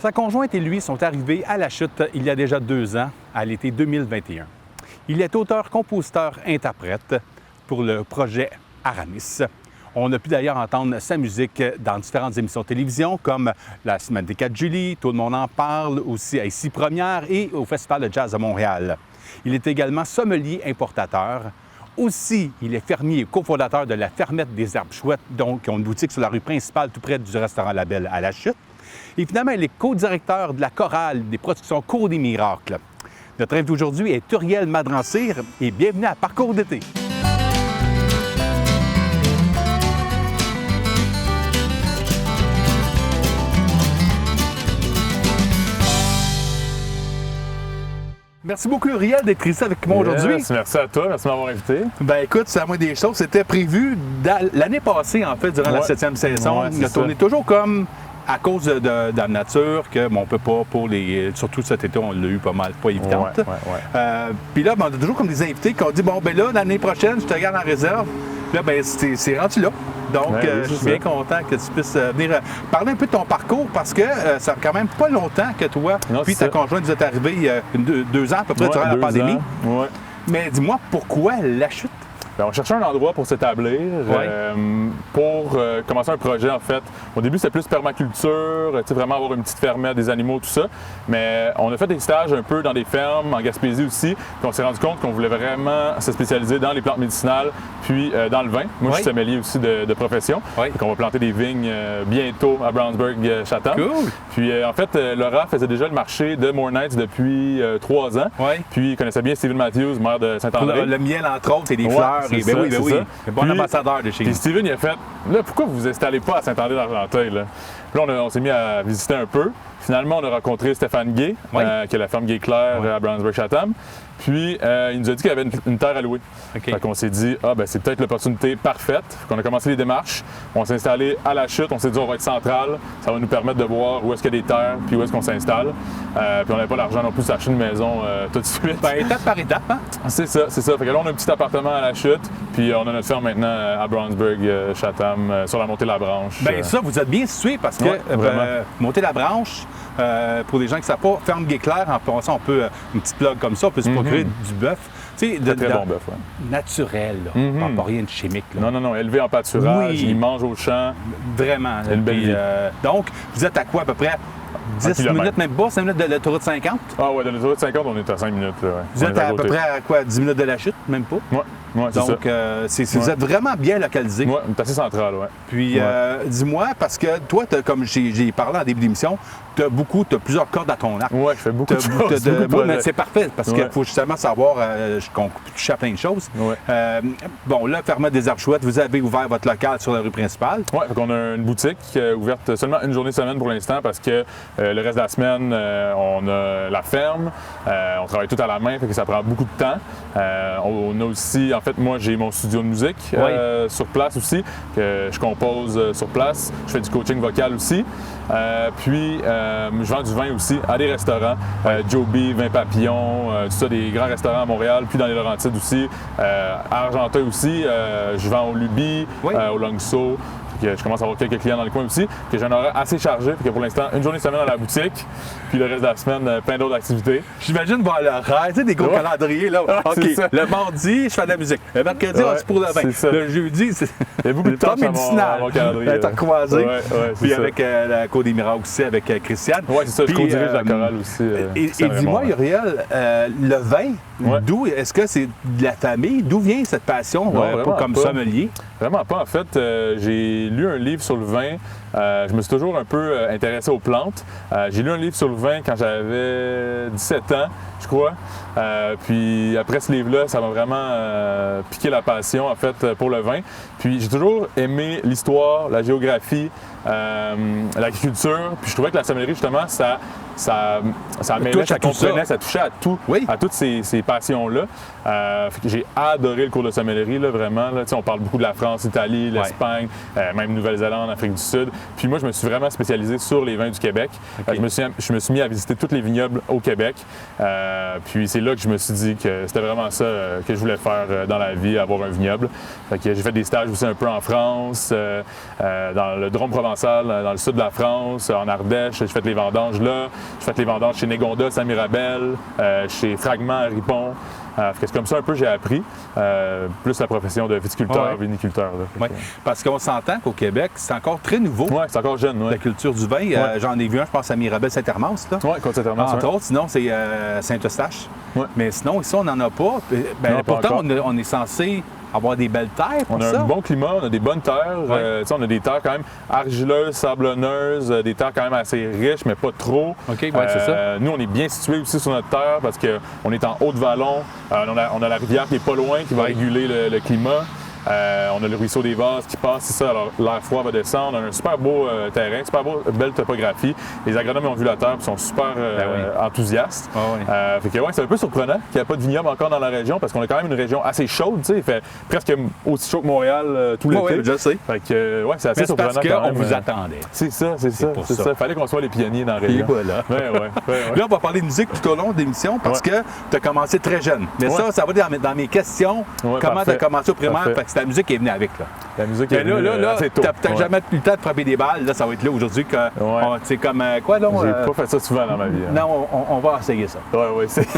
Sa conjointe et lui sont arrivés à La Chute il y a déjà 2 ans, à l'été 2021. Il est auteur, compositeur, interprète pour le projet Aramis. On a pu d'ailleurs entendre sa musique dans différentes émissions de télévision comme La Semaine des 4 juillet, Tout le monde en parle, aussi à Ici Première et au Festival de jazz à Montréal. Il est également sommelier importateur. Aussi, il est fermier et cofondateur de la Fermette des Herbes Chouettes, donc qui ont une boutique sur la rue principale tout près du restaurant La Belle à La Chute. Et finalement, il est co-directeur de la chorale des productions Cours des Miracles. Notre invité aujourd'hui est Uriel Madrancir et bienvenue à Parcours d'été. Merci beaucoup, Uriel, d'être ici avec moi aujourd'hui. Merci à toi, merci de m'avoir invité. Ben écoute, c'est la moindre des choses. C'était prévu l'année passée, en fait, durant la 7e saison. Ouais, on a tourné toujours comme à cause de la nature, que bon, on peut pas pour les. Surtout cet été, on l'a eu pas mal, pas évidente. Puis là, ben, on a toujours comme des invités qui ont dit bon, ben là, l'année prochaine, je te garde en réserve. Puis là, ben, c'est rendu là. Donc, je suis bien content que tu puisses venir parler un peu de ton parcours parce que ça fait quand même pas longtemps que toi, puis ta conjointe, vous êtes arrivés il y a 2 ans à peu près durant la pandémie. Mais dis-moi, pourquoi La Chute? Bien, on cherchait un endroit pour s'établir, pour commencer un projet en fait. Au début, c'était plus permaculture, vraiment avoir une petite fermette, des animaux, tout ça. Mais on a fait des stages un peu dans des fermes, en Gaspésie aussi. Puis on s'est rendu compte qu'on voulait vraiment se spécialiser dans les plantes médicinales, puis dans le vin. Moi, je suis sommelier aussi de profession. Donc on va planter des vignes bientôt à Brownsburg-Chatham. Cool. Puis en fait, Laura faisait déjà le marché de More Nights depuis 3 ans. Puis il connaissait bien Steven Matthews, maire de Saint-André. Le miel, entre autres, et des fleurs. Ben oui. Un bon ambassadeur de chez nous. Puis Steven, il a fait là, pourquoi vous vous installez pas à Saint-André-d'Argenteuil? Là, on s'est mis à visiter un peu. Finalement, on a rencontré Stéphane Gay, qui est la ferme Gay Claire à Brownsburg-Chatham. Puis, il nous a dit qu'il y avait une terre à louer. Fait qu'on s'est dit, c'est peut-être l'opportunité parfaite. Fait qu'on a commencé les démarches. On s'est installé à La Chute. On s'est dit, on va être central. Ça va nous permettre de voir où est-ce qu'il y a des terres, puis où est-ce qu'on s'installe. Puis, on n'avait pas l'argent non plus d'acheter une maison tout de suite. Étape par étape, hein? C'est ça. Fait que là, on a un petit appartement à La Chute. Puis, on a notre ferme maintenant à Brownsburg-Chatham, sur la montée de la Branche. Bien, ça, vous êtes bien situé parce que montée de la Branche, pour les gens qui ne savent pas, ferme Gay Claire, en passant, on peut, une petite plug comme ça, on peut se procurer du bœuf. Très bon bœuf, naturel, là. Pas rien de chimique. Là. Non, élevé en pâturage, il mange au champ. Vraiment. Une belle vie. Donc, vous êtes à quoi à peu près? 10 minutes, même pas, 5 minutes de l'autoroute 50? Ah ouais, de l'autoroute 50, on est à 5 minutes. Là, Vous êtes à peu près à quoi? 10 minutes de La Chute, même pas? Oui, c'est ça. Donc, vous êtes vraiment bien localisé. Oui, on est assez central, oui. Puis, dis-moi, parce que toi, comme j'ai parlé en début d'émission, tu as plusieurs cordes à ton arc. Oui, je fais beaucoup de choses. Mais c'est parfait, parce qu'il faut justement savoir qu'on touche à plein de choses. Bon, là, Fermette des Herbes Chouettes, vous avez ouvert votre local sur la rue principale. Oui, on a une boutique ouverte seulement une journée semaine pour l'instant, parce que le reste de la semaine, on a la ferme, on travaille tout à la main, fait que ça prend beaucoup de temps. On a aussi, en fait, moi, j'ai mon studio de musique sur place aussi, que je compose sur place. Je fais du coaching vocal aussi. Puis, je vends du vin aussi à des restaurants. Joby, Vin Papillon, tout ça, des grands restaurants à Montréal, puis dans les Laurentides aussi. À Argenteuil aussi, je vends au Luby, au Longsault. Je commence à avoir quelques clients dans le coin aussi, que j'ai un horaire assez chargé, puis que pour l'instant, une journée semaine à la boutique, puis le reste de la semaine, plein d'autres activités. J'imagine voir l'horaire, tu sais, des gros calendriers, là. OK, le mardi, je fais de la musique. Le mercredi, c'est pour le vin. Le jeudi, c'est il y a beaucoup de temps médicinal. Mon calendrier. T'as croisé. Puis avec la Cour des Miracles aussi, avec Christiane. Oui, c'est ça, je co-dirige la chorale aussi. Et dis-moi, Uriel, le vin, d'où est-ce que c'est de la famille? D'où vient cette passion comme sommelier? Vraiment pas. En fait, j'ai lu un livre sur le vin. Je me suis toujours un peu intéressé aux plantes. J'ai lu un livre sur le vin quand j'avais 17 ans, je crois. Puis après ce livre-là, ça m'a vraiment piqué la passion, en fait, pour le vin. Puis j'ai toujours aimé l'histoire, la géographie, l'agriculture. Puis je trouvais que la sommellerie, justement, ça mêlait, ça comprenait, ça touchait à tout, à toutes ces passions-là. J'ai adoré le cours de sommellerie, là, vraiment. Là, on parle beaucoup de la France, l'Italie, l'Espagne, même Nouvelle-Zélande, Afrique du Sud. Puis moi, je me suis vraiment spécialisé sur les vins du Québec. Okay. Je me suis mis à visiter tous les vignobles au Québec. Puis c'est là que je me suis dit que c'était vraiment ça que je voulais faire dans la vie, avoir un vignoble. Fait que j'ai fait des stages aussi un peu en France, dans le Drôme provençal, dans le sud de la France, en Ardèche. J'ai fait les vendanges là. J'ai fait les vendanges chez Négonda, Saint-Mirabel, chez Fragment à Ripon. C'est comme ça un peu j'ai appris, plus la profession de viticulteur, viniculteur. Oui, parce qu'on s'entend qu'au Québec, c'est encore très nouveau. Oui, c'est encore jeune. La culture du vin. J'en ai vu un, je pense, à Mirabel-Saint-Hermance. Oui, Côte-Saint-Hermance. Entre autres, sinon, c'est Saint-Eustache. Ouais. Mais sinon, ici, on n'en a pas. Ben, non, pourtant, pas on est censé avoir des belles terres pour ça. On a un bon climat, on a des bonnes terres. On a des terres quand même argileuses, sablonneuses, des terres quand même assez riches, mais pas trop. OK, c'est ça. Nous, on est bien situés aussi sur notre terre parce qu'on est en Haute-Vallon. On a la rivière qui est pas loin, qui va réguler le climat. On a le ruisseau des Vases qui passe, c'est ça, alors l'air froid va descendre. On a un super beau terrain, super belle topographie. Les agronomes ont vu la terre et sont super enthousiastes. Fait que c'est un peu surprenant qu'il n'y ait pas de vignoble encore dans la région parce qu'on a quand même une région assez chaude, tu sais, il fait presque aussi chaud que Montréal tout l'été. Oui, je sais. Fait que c'est assez surprenant parce quand même. qu'on vous attendait. C'est ça. Il fallait qu'on soit les pionniers dans la région. Et voilà. Là, on va parler de musique tout au long de l'émission parce que tu as commencé très jeune. Mais ça va dans mes questions. Comment tu as commencé au primaire? La musique est venue avec. Là. La musique est venue assez tôt. Tu n'as peut-être jamais eu le temps de frapper des balles. Là, ça va être là aujourd'hui. C'est comme quoi, là? J'ai pas fait ça souvent dans ma vie. Non, on va essayer ça. Oui, c'est...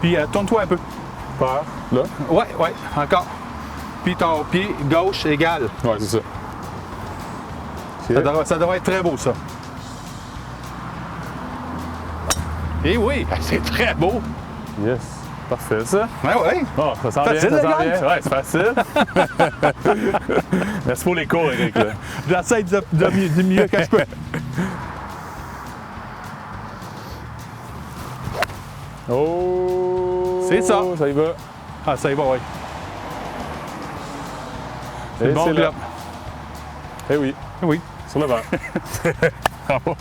Puis tourne-toi un peu. Par là? Oui, encore. Puis ton pied gauche égal. Oui, c'est ça. Okay. Ça devrait être très beau, ça. Eh oui, c'est très beau. Yes. Parfait, ça. Oui. Oh, ça sent facile, bien, ça sent bien. Oui, c'est facile. Merci pour les cours, Eric. J'essaie du mieux que je peux. Oh! C'est ça. Ça y va. Ah, ça y va, oui. C'est et bon, c'est là. Eh oui. Oui. Sur le verre. Bravo.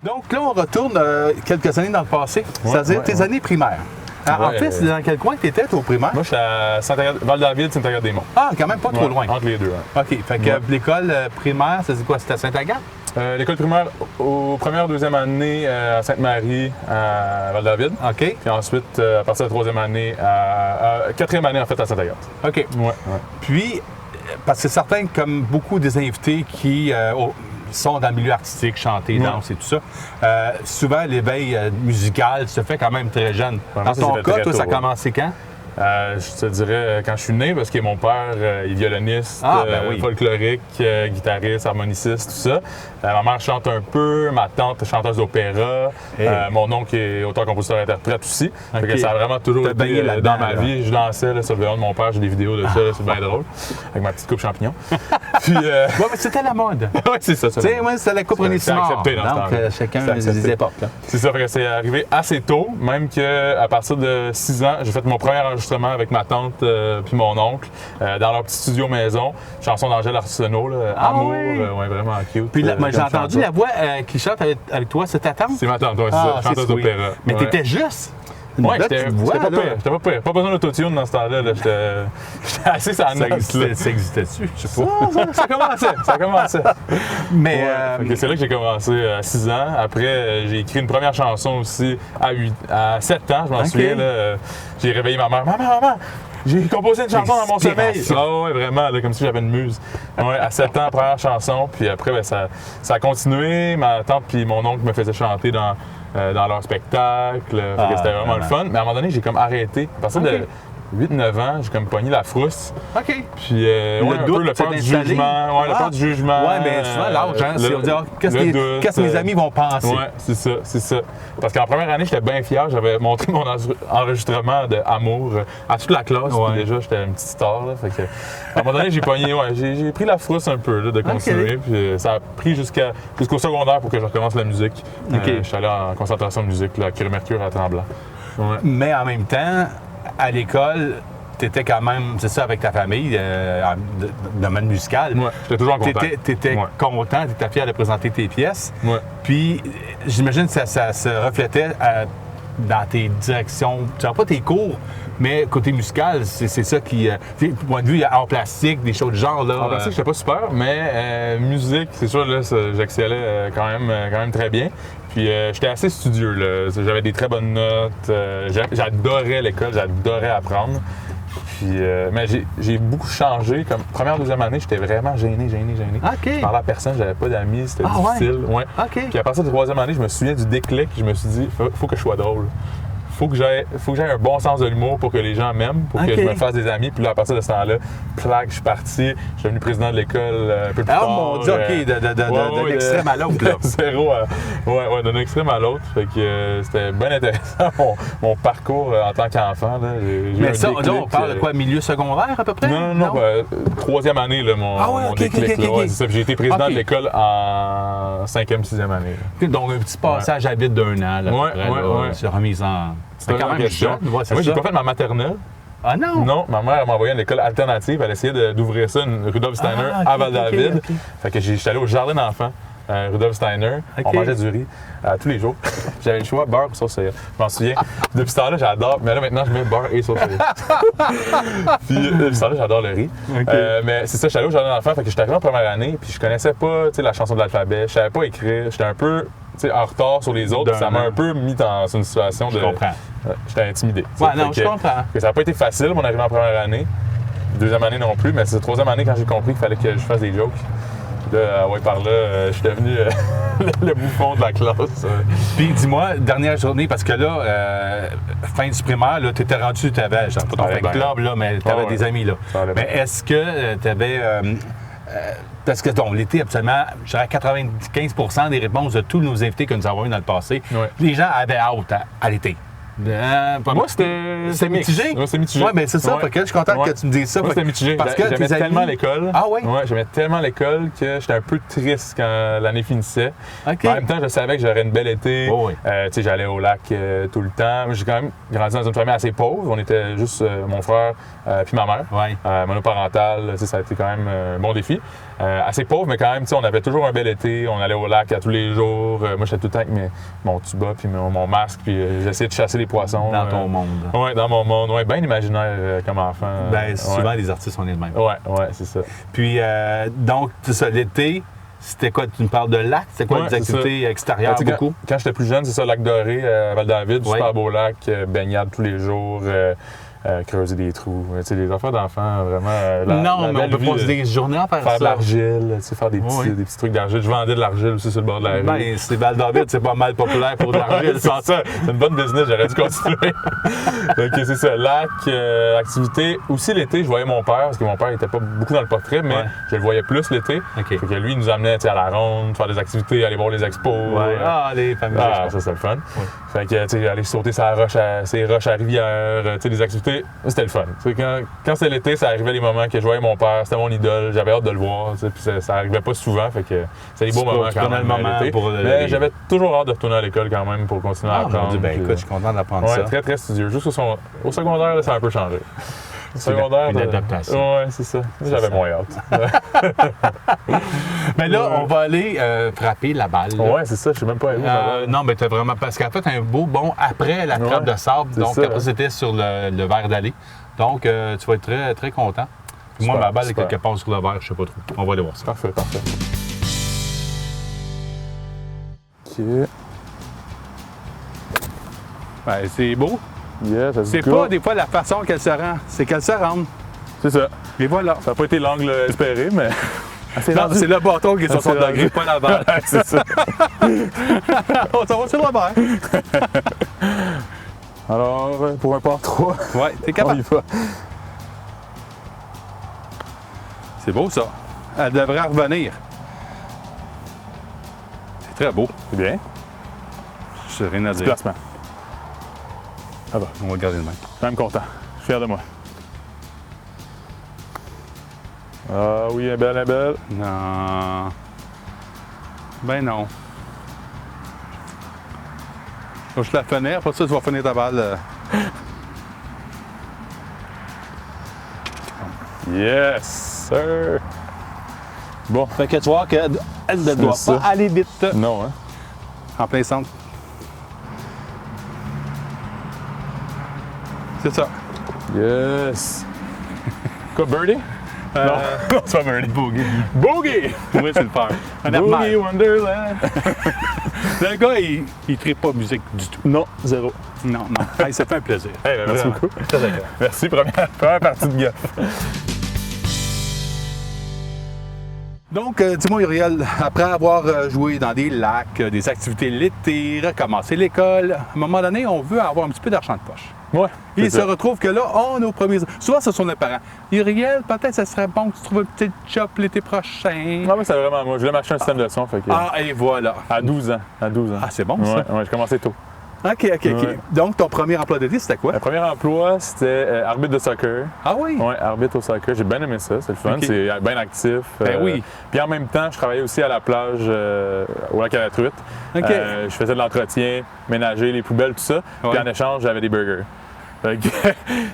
Donc là, on retourne quelques années dans le passé, c'est-à-dire tes années primaires. En fait, c'est dans quel coin tu étais, toi, au primaire? Moi, je suis à Val-David, Saint-Agathe-des-Monts. Ah, quand même pas trop loin. Entre les deux. OK. Fait que l'école primaire, c'est quoi? C'était à Saint-Agathe? L'école primaire, aux premières, deuxième année, à Sainte-Marie, à Val-David. OK. Puis ensuite, à partir de la troisième année, quatrième année, en fait, à Saint-Agathe. OK. Ouais. Puis, parce que c'est certain, comme beaucoup des invités qui sont dans le milieu artistique, chanter, danse et tout ça, souvent, l'éveil musical se fait quand même très jeune. Ouais, dans ton cas, toi, ça a tôt, commencé quand? Je te dirais quand je suis né, parce que mon père est violoniste, folklorique, guitariste, harmoniciste, tout ça. Ma mère chante un peu, ma tante est chanteuse d'opéra, mon oncle est auteur-compositeur-interprète aussi. Fait que ça a vraiment toujours été dans ma vie. Je dansais sur le vélo de mon père, j'ai des vidéos de ça, c'est bien drôle, avec ma petite coupe champignon. Puis, mais c'était la mode. Oui, c'est ça. Tu sais, moi, c'était la coupe René-Simard. Accepté dans donc, chacun des époques. C'est ça, fait que c'est arrivé assez tôt, même qu'à partir de 6 ans, j'ai fait mon premier enregistrement avec ma tante puis mon oncle dans leur petit studio maison. Chanson d'Angèle Arsenault, Amour, vraiment cute. Puis j'ai entendu la voix qui chante avec toi, c'est ta tante? C'est ma tante, c'est chanteuse d'opéra. Mais t'étais juste? Oui, j'étais pas pire. Pas besoin d'autotune dans ce temps-là. J'étais assez sur la note. Ça existait-tu? Je sais pas. Ça commençait. Mais c'est là que j'ai commencé à 6 ans. Après, j'ai écrit une première chanson aussi à 7 ans, je m'en souviens. J'ai réveillé ma mère. Maman! J'ai composé une chanson dans mon sommeil. Ah oui, vraiment, comme si j'avais une muse. Ouais, à 7 ans, première chanson. Puis après, ça a continué. Ma tante puis mon oncle me faisaient chanter dans leur spectacle. C'était vraiment le fun. Mais à un moment donné, j'ai comme arrêté. À partir de 8-9 ans, j'ai comme pogné la frousse. OK. Puis le peur du jugement. Ouais, le peur du jugement. Oui, mais souvent, l'âge, c'est on dit qu'est-ce que mes amis vont penser. Oui, c'est ça. Parce qu'en première année, j'étais bien fier. J'avais montré mon enregistrement d'Amour à toute la classe. Puis déjà, j'étais un petit star. Là, fait que, à un moment donné, j'ai pris la frousse un peu de continuer. Puis ça a pris jusqu'au secondaire pour que je recommence la musique. Je suis allé en concentration de musique à Curie-Mercure à Tremblant. Ouais. Mais en même temps, à l'école, tu étais quand même, c'est ça, avec ta famille, dans le domaine musical. Ouais, j'étais toujours en contact. Tu étais Ouais. content, tu étais fier de présenter tes pièces. Ouais. Puis, j'imagine que ça se reflétait dans tes directions, tu sais pas tes cours, mais côté musical, c'est ça qui. Point de vue art plastique, des choses du genre. Là, En plastique, j'étais pas super, mais musique, c'est sûr, là, j'excellais quand même très bien. Puis j'étais assez studieux, là. J'avais des très bonnes notes. J'adorais l'école, j'adorais apprendre. Puis, mais j'ai beaucoup changé. Comme première, deuxième année, j'étais vraiment gêné. OK. Je parlais à personne, j'avais pas d'amis, c'était difficile. Ouais. OK. Puis à partir de la troisième année, je me souviens du déclic. Je me suis dit, faut que je sois drôle. Faut que j'aie un bon sens de l'humour pour que les gens m'aiment, pour que OK. je me fasse des amis. Puis là, à partir de ce temps-là, plaque, je suis parti. Je suis devenu président de l'école un peu plus tard. Oh mon Dieu, OK, de l'extrême à l'autre, là. Zéro d'un extrême à l'autre. Fait que c'était bien intéressant, mon parcours en tant qu'enfant. Là. J'ai eu Mais un ça, déclic, là, on parle de quoi, milieu secondaire à peu près? Non. Troisième année, là, mon OK, déclic. OK. Là. Ouais, c'est ça. Puis j'ai été président OK. de l'école en cinquième, sixième année. Là. Donc, un petit passage à vide d'un an, là, Ouais, à peu près, ouais, là, ouais. c'est remise en... C'est quand même question. jeune. Ouais, c'est Moi, j'ai ça. pas fait ma maternelle. Ah non? Non, ma mère m'a envoyé à une école alternative. Elle essayait d'ouvrir ça, une Rudolf Steiner, OK, à Val-David. OK. Fait que j'étais allé au jardin d'enfants, Rudolf Steiner. OK. On mangeait du riz tous les jours. J'avais le choix, beurre ou sauce soya. Je m'en souviens. Depuis ce temps-là, j'adore. Mais là, maintenant, je mets beurre et sauce soya. Puis, depuis ce temps-là, j'adore le riz. OK. Mais c'est ça, j'étais allé au jardin d'enfants. Fait que j'étais arrivé en première année. Puis, je connaissais pas la chanson de l'alphabet. Je savais pas écrire. J'étais un peu en retard sur les autres. Puis ça m'a un peu mis dans une situation de. Je comprends. J'étais intimidé. Ouais, non, je comprends. Ça n'a pas été facile, mon arrivée en première année. Deuxième année non plus, mais c'est la troisième année quand j'ai compris qu'il fallait que je fasse des jokes. Puis là, par là, je suis devenu le bouffon de la classe. Puis dis-moi, dernière journée, parce que là, fin du primaire, là, tu étais rendu, tu avais, pas ton allait fan bien. club, là, mais tu avais Ouais. des amis, là. Ça allait Mais bien. est-ce que tu avais. Parce que, donc, l'été, absolument, je dirais 95 des réponses de tous nos invités que nous avons eu dans le passé, Ouais. les gens avaient hâte à l'été. Moi, c'était mitigé. Moi, c'était mitigé. Oui, mais c'est ça. Ouais. Fait que je suis content Ouais. que tu me dises ça. Moi, Fait c'était que- mitigé. Parce que J'aimais tes amis- tellement l'école. Ah oui? Ouais, j'aimais tellement l'école que j'étais un peu triste quand l'année finissait. OK. Mais en même temps, je savais que j'aurais une belle été. Oh oui. Tu sais, j'allais au lac tout le temps. J'ai quand même grandi dans une famille assez pauvre. On était juste mon frère puis ma mère. Ouais. Monoparental, ça a été quand même un bon défi. Assez pauvre, mais quand même, on avait toujours un bel été. On allait au lac à tous les jours. Moi, j'étais tout le temps avec mon tuba puis mon masque. Puis j'essayais de chasser les poissons. Dans ton monde. Oui, dans mon monde. Oui, bien imaginaire comme enfant. Ben, souvent, Ouais. les artistes, on est de même. Ouais, c'est ça. Puis, donc, c'est ça, l'été, c'était quoi? Tu me parles de lac? C'était quoi Ouais, des c'est activités extérieures Tu sais, beaucoup? Quand j'étais plus jeune, c'est ça, Lac Doré, à Val-David, Ouais. super beau lac, baignade tous les jours, creuser des trous. Tu sais, les affaires d'enfants, vraiment. Non, mais on belle peut vie, passer des journées à faire faire ça. de l'argile, tu sais, faire des Ouais. petits trucs d'argile. Je vendais de l'argile aussi sur le bord de la rue. Ben, c'est Val-David, c'est pas mal populaire pour de l'argile. C'est ça, c'est une bonne business, j'aurais dû continuer. Donc, c'est ça, lac, activité. Aussi l'été, je voyais mon père, parce que mon père n'était pas beaucoup dans le portrait, mais Ouais. je le voyais plus l'été. OK. Fait que lui, il nous amenait tu sais, à la ronde, faire des activités, aller voir les expos. Ouais. Ah, les familles. Ah, ça, c'est le fun. Fait que, tu sais, aller sauter sur ces roches à rivière, tu sais, des activités, c'était le fun. Tu sais, quand c'était l'été, ça arrivait les moments que je voyais mon père, c'était mon idole, j'avais hâte de le voir, tu sais, puis ça arrivait pas souvent, fait que c'était des beaux moments Tu quand prenais même. le moment l'été. pour Mais j'avais toujours hâte de retourner à l'école quand même pour continuer à Ah, apprendre. mon Dieu, ben puis, écoute, je suis content d'apprendre ouais, ça. très, très studieux. Juste au secondaire, là, ça a un peu changé. Au secondaire, une adaptation. Ouais, c'est ça. J'avais ça. moins hâte. Mais là, on va aller frapper la balle. là. Ouais, c'est ça, je sais même pas où. Non, mais t'as vraiment. Parce qu'en fait, un beau bond après la trappe Ouais, de sable. c'est Donc, ça. après, c'était sur le verre d'aller. Donc, tu vas être très, très content. Puis moi, Super, ma balle est super. quelque part sur le verre, je sais pas trop. On va aller voir ça. Parfait, parfait. OK. Ben, c'est beau. Yeah, ça se C'est goûte. pas des fois la façon qu'elle se rend, c'est qu'elle se rende. C'est ça. Et voilà. Ça n'a pas été l'angle espéré, mais. Non, c'est le bâton qui est sur son C'est rendu. degré, pas la balle. c'est ça. On s'en va sur le verre. Alors, pour un par 3, Ouais, t'es on capable. y va. C'est beau, ça. Elle devrait revenir. C'est très beau. C'est bien. Je n'ai rien à dire. Placement. Ah bah, On va garder le même. je suis même content. Je suis fier de moi. Ah oui, elle est belle, elle est belle. Non. Ben non. Je la finis, après ça, tu vas finir ta balle. Yes, sir! Bon. Fait que tu vois qu'elle ne doit ça. pas aller vite. Non, hein? En plein centre. C'est ça. Yes! Quoi, birdie? Non, c'est pas birdie. Boogie. Boogie! Oui, c'est le faire. Boogie Wonderland! Le gars, il ne tripe pas musique du tout. Non, zéro. Non, non. Hey, ça fait un plaisir. Hey, ben, merci Vraiment. beaucoup. Très agréable. Merci, première partie de gaffe. Donc, dis-moi, Uriel, après avoir joué dans des lacs, des activités l'été, recommencer l'école, à un moment donné, on veut avoir un petit peu d'argent de poche. Ouais. Il se retrouve que là, on est aux premiers. Souvent, ce sont nos parents. Uriel, peut-être ça serait bon que tu trouves un petit job l'été prochain. Non, mais c'est vraiment moi. Je voulais m'acheter un système de son. Fait que, Ah, et voilà. à 12 ans. À 12 ans. Ah, c'est bon, Ouais, ça. ouais, j'ai commencé tôt. OK, OK, OK. Ouais. Donc, ton premier emploi d'été, c'était quoi? Le premier emploi, c'était arbitre de soccer. Ah oui? Oui, arbitre au soccer. J'ai bien aimé ça. C'est le fun. Ok. C'est bien actif. Ben oui. Puis en même temps, je travaillais aussi à la plage au lac à la truite. OK. Je faisais de l'entretien, ménager les poubelles, tout ça. Puis Ouais. en échange, j'avais des burgers. Fait que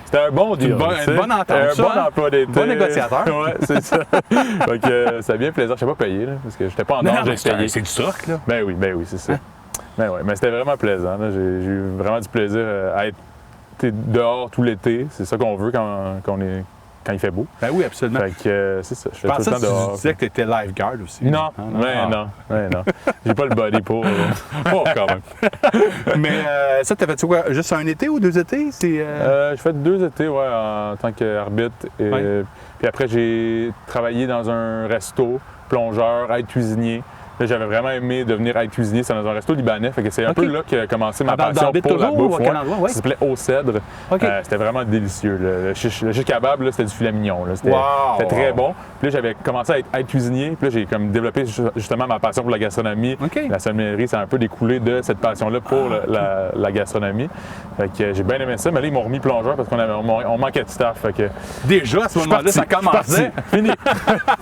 c'était un bon deal. Une bonne- tu sais. une bonne entente, Un ça, bon hein? emploi d'été. Bon négociateur. Oui, c'est ça. Fait que ça a bien plaisir. Je n'étais pas payé, là, parce que je n'étais pas en Non, âge mais d'être payé. c'est du troc, là. Ben oui, c'est ça. Ben ouais, mais c'était vraiment plaisant. là. J'ai eu vraiment du plaisir à être dehors tout l'été. C'est ça qu'on veut quand il fait beau. Ben oui, absolument. Fait que c'est ça. Je Je fais tout pensais le que temps dehors. tu disais que tu étais lifeguard aussi. Non, Ah, non. J'ai pas le body pour. Oh, quand même. Mais ça, t'as fait quoi? Juste un été ou 2 étés? C'est, J'ai fait 2 étés ouais, en tant qu'arbitre. Ouais. Puis après, j'ai travaillé dans un resto, plongeur, aide cuisinier. Là, j'avais vraiment aimé devenir aide cuisinier. C'est dans un resto libanais. Fait que c'est un Ok. peu là qu'a commencé ma Ah, dans passion d'arbitre pour la toujours, bouffe. ou à quel ouais. endroit? Ouais. Ça s'appelait Au Cèdre. OK. C'était vraiment délicieux. Le shish kebab, là, c'était du filet mignon. Là. C'était Wow! c'était très bon. Puis là, j'avais commencé à être aide cuisinier. Puis là, j'ai comme développé justement ma passion pour la gastronomie. OK. La sommellerie, ça a un peu découlé de cette passion-là pour la gastronomie. Fait que j'ai bien aimé ça. Mais là, ils m'ont remis plongeur parce on manquait de staff. Fait que Déjà, à ce moment-là, ça commençait. Fini.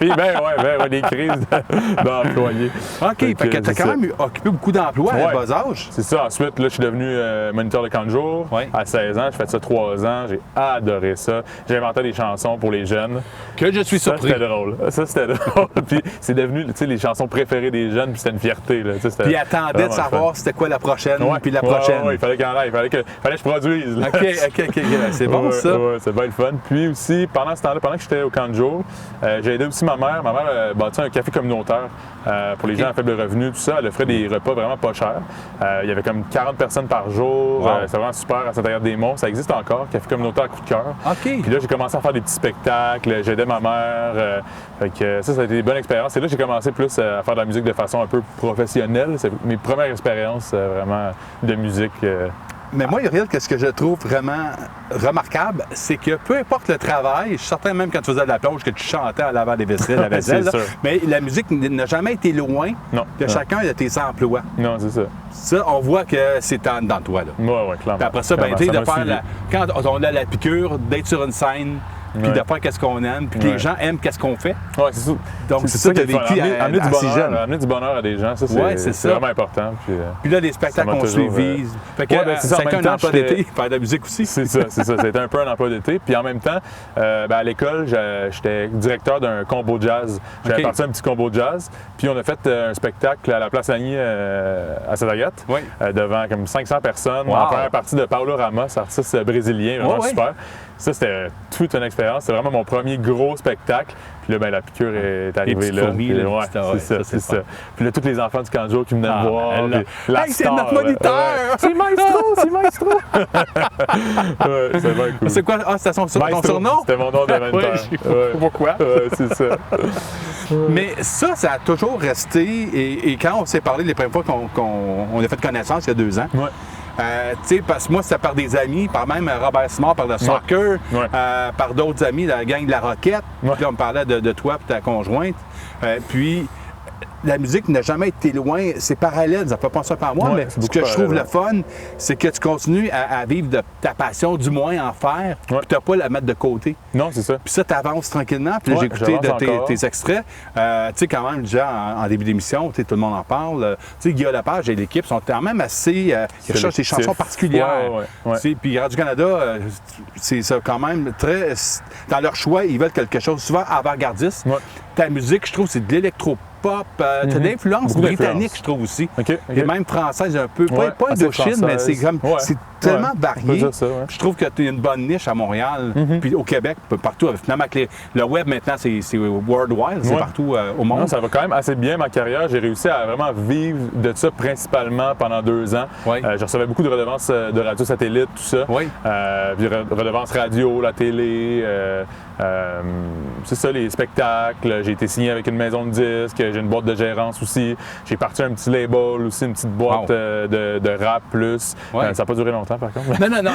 Puis ben ouais, des crises d'employés. OK, fait que c'est t'as quand ça. même occupé beaucoup d'emplois à Ouais. bas âge. C'est ça. Ensuite, là, je suis devenu moniteur de camp de jour Ouais. à 16 ans. J'ai fait ça 3 ans. J'ai adoré ça. J'ai inventé des chansons pour les jeunes. Que je suis Ça, surpris. c'était drôle. Ça, c'était drôle. Puis c'est devenu, tu sais, les chansons préférées des jeunes. Puis c'était une fierté. Là. Tu sais, c'était Puis attendait de vraiment savoir c'était quoi la prochaine, le fun. puis la Ouais, prochaine. ouais, il fallait qu'il y en ait. Il fallait que je produise. là. OK. C'est bon, Ouais, ça. ouais, c'est bien le fun. Puis aussi, pendant ce temps-là, pendant que j'étais au camp de jour, j'ai aidé aussi ma mère. Ma mère a bâti un café communautaire pour les OK. gens à faible revenu, tout ça. Elle offrait des repas vraiment pas chers. Il y avait comme 40 personnes par jour. Wow. C'est vraiment super à Saint-Agathe-des-Monts. Ça existe encore, café communautaire à coup de cœur. OK. Puis là, j'ai commencé à faire des petits spectacles. J'aidais ma mère. Fait que ça a été une bonne expérience. Et là, j'ai commencé plus à faire de la musique de façon un peu professionnelle. C'est mes premières expériences vraiment de musique. Mais moi, Uriel, qu'est-ce que je trouve vraiment remarquable, c'est que peu importe le travail, je suis certain même quand tu faisais de la plonge que tu chantais à l'avant des vaisselles, la vaisselle, C'est là, sûr. mais la musique n'a jamais été loin Non. de non. chacun de tes emplois. Non, c'est ça. Ça, on voit que c'est dans toi, là. Ouais, clairement. Puis après ça, ben, Clairement, tu sais, de m'a faire suivi. quand on a la piqûre, d'être sur une scène, puis Ouais. de faire qu'est-ce qu'on aime, puis que les Ouais. gens aiment qu'est-ce qu'on fait. Ouais, c'est ça. Donc, c'est ça que tu as qui est le fun. vécu Amener du assez bonheur, jeune. amener du bonheur à des gens, ça, Ouais, c'est c'est ça. vraiment important. Puis, Puis là, les spectacles Ça m'a ont toujours, suivi. Fait que Ouais, ben, c'est ça, en chacun même temps, un emploi j'étais- d'été, faire de la musique aussi. c'est ça. C'était un peu un emploi d'été. Puis en même temps, à l'école, j'étais directeur d'un combo jazz. J'avais OK. parti un petit combo jazz. Puis on a fait un spectacle à la Place Agny à Saint-Agathe, Oui. devant comme 500 personnes. Wow. En première partie de Paulo Ramos, artiste brésilien, vraiment Ouais, ouais. super. Ça, c'était toute une expérience. C'était vraiment mon premier gros spectacle. Puis là, ben, la piqûre est arrivée petites là. fourmis, Puis, là, ouais, c'était- c'est ouais, ça, ça, c'est c'est ça. Puis là, tous les enfants du camp de jour qui venaient me voir. elle, là. puis la Hey, c'est star, notre là. moniteur! Ouais. C'est Maestro, c'est Maestro! Ouais, c'est bien cool. C'est quoi? Ah, c'était ton Maestro, surnom? c'était mon nom de Ouais, mentor. je sais pas pourquoi. Ouais, c'est ça. Mais ça a toujours resté. Et quand on s'est parlé les premières fois qu'on a fait connaissance il y a 2 ans, Ouais. tu sais, parce que moi, c'était par des amis, par même Robert Simard, par le soccer, Ouais. par d'autres amis, la gang de la Roquette. Ouais. Puis là, on me parlait de toi et ta conjointe. Puis, la musique n'a jamais été loin. C'est parallèle, ça peut passer par moi, Ouais, mais c'est ce que je trouve parallèle, le fun, c'est que tu continues à vivre de ta passion, du moins en faire, puis tu n'as pas à la mettre de côté. Non, c'est ça. Puis ça, tu avances tranquillement. Puis là, j'ai écouté j'avance tes extraits. Tu sais, quand même, déjà, en début d'émission, tout le monde en parle. Tu sais, Guillaume Lepage et l'équipe sont quand même assez... ils recherchent des chansons particulières. Ouais. Tu sais, puis Radio-Canada, c'est ça quand même très... Dans leur choix, ils veulent quelque chose souvent avant-gardiste. Ouais. Ta musique, je trouve, c'est de l'électropop. T'as d'influence Beaucoup britannique, d'influence. je trouve aussi. OK. Et même française un peu. Ouais, Pas assez Indochine, mais c'est comme... française. C'est Ouais. tellement Ouais, on varié. peut dire ça, ouais. Je trouve que tu as une bonne niche à Montréal, puis au Québec, partout. Finalement, avec le web, maintenant, c'est worldwide, c'est Ouais. partout au monde. Non, ça va quand même assez bien ma carrière. J'ai réussi à vraiment vivre de ça principalement pendant 2 ans. Oui. Je recevais beaucoup de redevances de radio satellite, tout ça. Oui. Puis redevances radio, la télé, c'est ça, les spectacles. J'ai été signé avec une maison de disques, j'ai une boîte de gérance aussi. J'ai parti un petit label aussi, une petite boîte de rap plus. Ouais. Ça n'a pas duré longtemps par contre.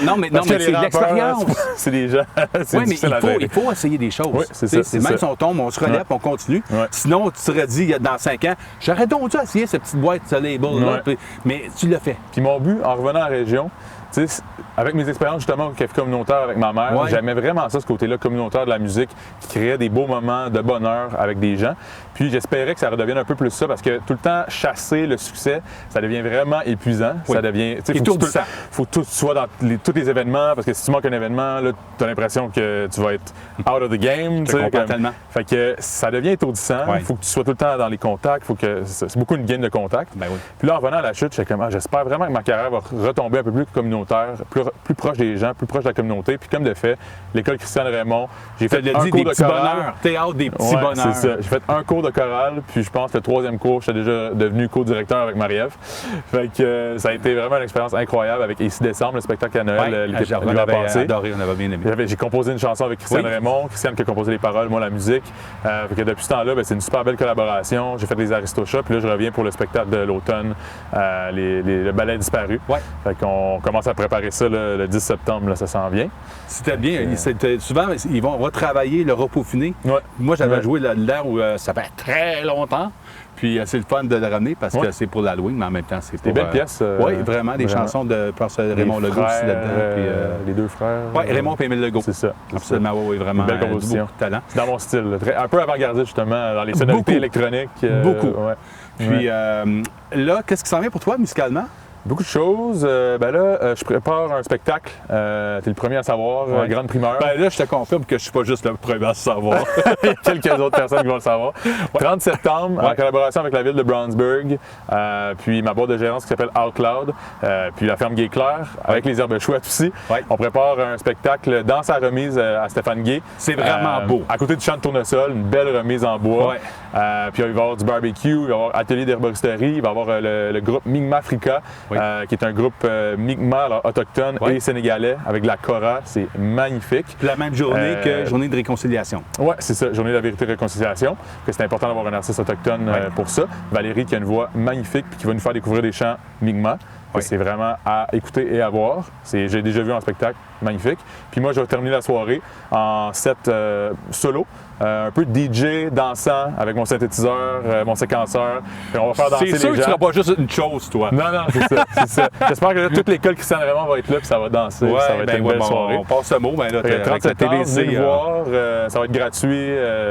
Non, mais Parce que c'est les de rappeurs, l'expérience. c'est des gens. C'est Oui, mais difficile à gérer. il faut essayer des choses. Oui, c'est Tu sais, ça, c'est même ça. si on tombe, on se relève, Ouais. on continue. Ouais. Sinon, tu serais dit, dans 5 ans, j'aurais donc dû essayer cette petite boîte, ce label-là. Ouais. Mais tu l'as fait. Puis mon but, en revenant à la région, tu sais, avec mes expériences justement au café communautaire avec ma mère, Ouais. j'aimais vraiment ça, ce côté-là communautaire de la musique, qui créait des beaux moments de bonheur avec des gens. Puis j'espérais que ça redevienne un peu plus ça, parce que tout le temps chasser le succès, ça devient vraiment épuisant. Oui. Ça devient, tu sais, Étourdissant. faut que tu sois dans tous les événements, parce que si tu manques un événement, là, tu as l'impression que tu vas être out of the game. Je te tu sais, comprends tellement. Fait que ça devient étourdissant. Ouais. Il faut que tu sois tout le temps dans les contacts. C'est beaucoup une game de contacts. Ben oui. Puis là, en revenant à la chute, j'étais comme, j'espère vraiment que ma carrière va retomber un peu plus communautaire, plus proche des gens, plus proche de la communauté. Puis comme de fait, l'école Christiane Raymond, j'ai Tu fait l'as un dit, cours des de petits chorale. bonheurs. Théâtre, des petits Ouais, bonheurs. c'est ça. J'ai fait un cours de chorale, puis je pense que le 3e cours, j'étais déjà devenu co-directeur avec Marie-Ève. Fait que ça a été vraiment une expérience incroyable avec Ici Décembre, le spectacle à Noël, l'été on avait passé. adoré, on avait bien aimé. J'ai composé une chanson avec Christiane Oui. Raymond, Christiane qui a composé les paroles, moi la musique. Fait que depuis ce temps-là, c'est une super belle collaboration. J'ai fait des Aristochats, puis là je reviens pour le spectacle de l'automne, le ballet disparu. Ouais. Fait qu'on commence à préparer ça là, le 10 septembre, là, ça s'en vient. C'était bien. Souvent, ils vont retravailler, le repeaufiner. Ouais. Moi, j'avais Ouais. joué là-dedans où ça fait très longtemps. Puis c'est le fun de le ramener parce que Ouais. c'est pour l'Halloween, mais en même temps, c'est pour... Des belles pièces. Oui, vraiment, des chansons de Raymond Legault aussi là-dedans. Les deux frères. Oui, Raymond et Émile Legault. C'est ça. Absolument, oui, vraiment. Une belle beaucoup composition. de talent. C'est dans mon style. Un peu avant-gardiste, justement, dans les sonorités Beaucoup. électroniques. Beaucoup. Ouais. Puis là, qu'est-ce qui s'en vient pour toi musicalement? Beaucoup de choses. Je prépare un spectacle. T'es le premier à savoir. Ouais. Grande primeur. Ben là, je te confirme que je suis pas juste le premier à savoir. Il y a quelques autres personnes qui vont le savoir. 30 septembre, en Ouais. collaboration avec la ville de Brownsburg, puis ma boîte de gérance qui s'appelle OutCloud, puis la ferme Gay Claire, avec les herbes chouettes aussi. Ouais. On prépare un spectacle dans sa remise à Stéphane Gay. C'est vraiment beau. À côté du champ de tournesol, une belle remise en bois. Ouais. Puis il va y avoir du barbecue, il va y avoir atelier d'herboristerie, il va y avoir le groupe Mi'kmaq Africa, Oui. qui est un groupe Mi'kmaq, alors, autochtone Ouais. et sénégalais, avec de la kora. C'est magnifique. Puis la même journée que Euh, journée de réconciliation. Oui, c'est ça, Journée de la vérité et réconciliation, que c'est important d'avoir un artiste autochtone Ouais. pour ça. Valérie qui a une voix magnifique puis qui va nous faire découvrir des chants Mi'kmaq. Ouais. C'est vraiment à écouter et à voir. J'ai déjà vu en spectacle, magnifique. Puis moi, je vais terminer la soirée en set solo, un peu de DJ dansant avec mon synthétiseur, mon séquenceur. Puis on va faire danser C'est les sûr que tu gens. seras pas juste une chose, toi. Non, c'est ça, c'est ça. J'espère que là, toute l'école Christiane Raymond va être là puis ça va danser. Ouais, Ça va être une belle bon, soirée. on passe ce mot, ben là, Fait que avec 30 la septembre, TVC, venez nous voir, ça va être gratuit,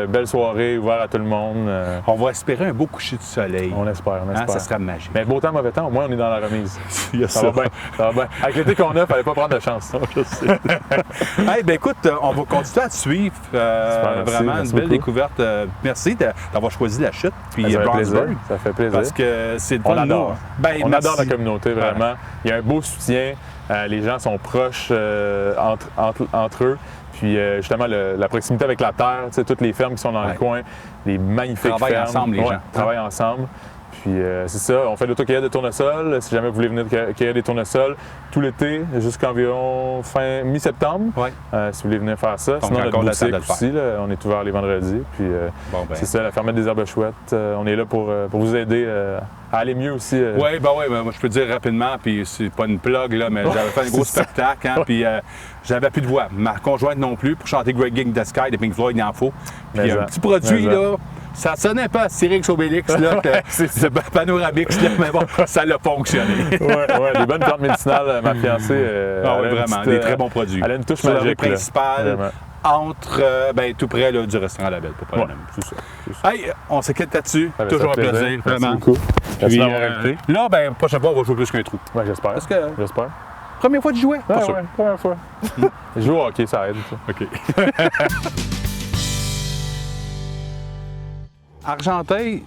belle soirée, ouvert à tout le monde. on va espérer un beau coucher du soleil. On espère, on Hein, espère. ça sera magique. Mais beau temps, mauvais temps, au moins on est dans la remise. Il y a Ça va bien, ça va bien. Avec l'été qu'on a, il fallait pas prendre de chance. Je sais. Hey, ben écoute, on va continuer à te suivre. merci, Vraiment, merci une belle beaucoup. découverte. Merci d'avoir choisi la chute. Puis Ça fait Brownsburg. plaisir. Ça fait plaisir. Parce que c'est le On fun, adore. nous. Ben, On merci. adore la communauté, vraiment. Il y a un beau soutien. Les gens sont proches entre eux. Puis justement, la proximité avec la terre, tu sais, toutes les fermes qui sont dans Ouais. le coin, les magnifiques Travaillent fermes. ensemble, les gens. Travaillent ensemble. Puis c'est ça, on fait l'autocueillette de tournesol. Si jamais vous voulez venir cueillir des tournesols tout l'été, jusqu'environ mi-septembre. Ouais. Si vous voulez venir faire ça. Donc, Sinon, notre encore la salle boutique de le faire. aussi, là, on est ouvert les vendredis. Puis Bon, ben. c'est ça, la fermette des herbes chouettes. On est là pour vous aider à aller mieux aussi. Oui, moi je peux te dire rapidement, puis c'est pas une plug, là, mais j'avais fait un gros spectacle, hein, puis j'avais plus de voix. Ma conjointe non plus, pour chanter Great Gig in the Sky de Pink Floyd, il en faut. Puis Mais un ça. petit produit, Mais ça. là, Ça sonnait un peu à Astérix Obélix, là, ce panoramix, là, mais bon, ça l'a fonctionné. Oui, des bonnes plantes médicinales. Ma fiancée, vraiment, des très bons produits. Elle a une touche sur magique. La rue principale, entre, tout près là, du restaurant La Belle, pas de problème. C'est ça. Hey, on se quitte là-dessus. Toujours un plaisir, vraiment. Merci beaucoup. Puis, là, prochaine fois, on va jouer plus qu'un trou. Oui, j'espère. Parce que j'espère. première fois que je jouais? Pas sûr. Première fois. Je joue au hockey, ça aide. Ça. OK. Argenteuil,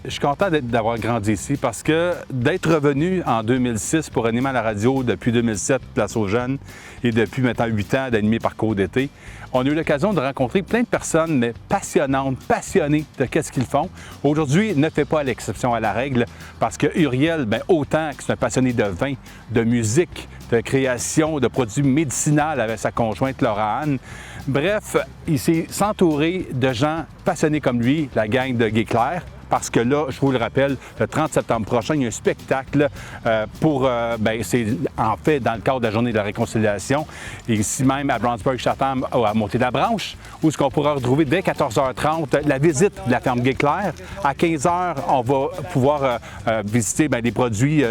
je suis content d'avoir grandi ici parce que d'être revenu en 2006 pour animer à la radio depuis 2007, Place aux jeunes, et depuis maintenant 8 ans d'animer Parcours d'été, on a eu l'occasion de rencontrer plein de personnes mais passionnantes, passionnées de ce qu'ils font. Aujourd'hui, ne fait pas l'exception à la règle parce que Uriel, autant que c'est un passionné de vin, de musique, de création, de produits médicinaux avec sa conjointe Laura-Anne. Bref, il s'est entouré de gens passionnés comme lui, la gang de Guy Clair. Parce que là, je vous le rappelle, le 30 septembre prochain, il y a un spectacle c'est en fait dans le cadre de la Journée de la réconciliation. Et ici même à Brownsburg-Chatham, à Montée-la-Branche, où ce qu'on pourra retrouver dès 14h30 la visite de la ferme Guy Clair. À 15h, on va pouvoir visiter des produits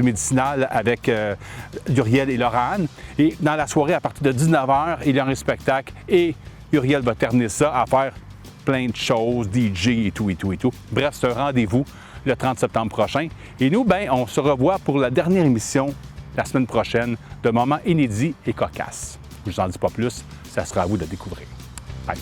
médicinaux avec Uriel et Laura-Anne. Et dans la soirée, à partir de 19h, il y aura un spectacle et Uriel va terminer ça à faire plein de choses, DJ et tout. Bref, c'est un rendez-vous le 30 septembre prochain. Et nous, on se revoit pour la dernière émission la semaine prochaine de moments inédits et cocasses. Je ne vous en dis pas plus, ça sera à vous de découvrir. Bye!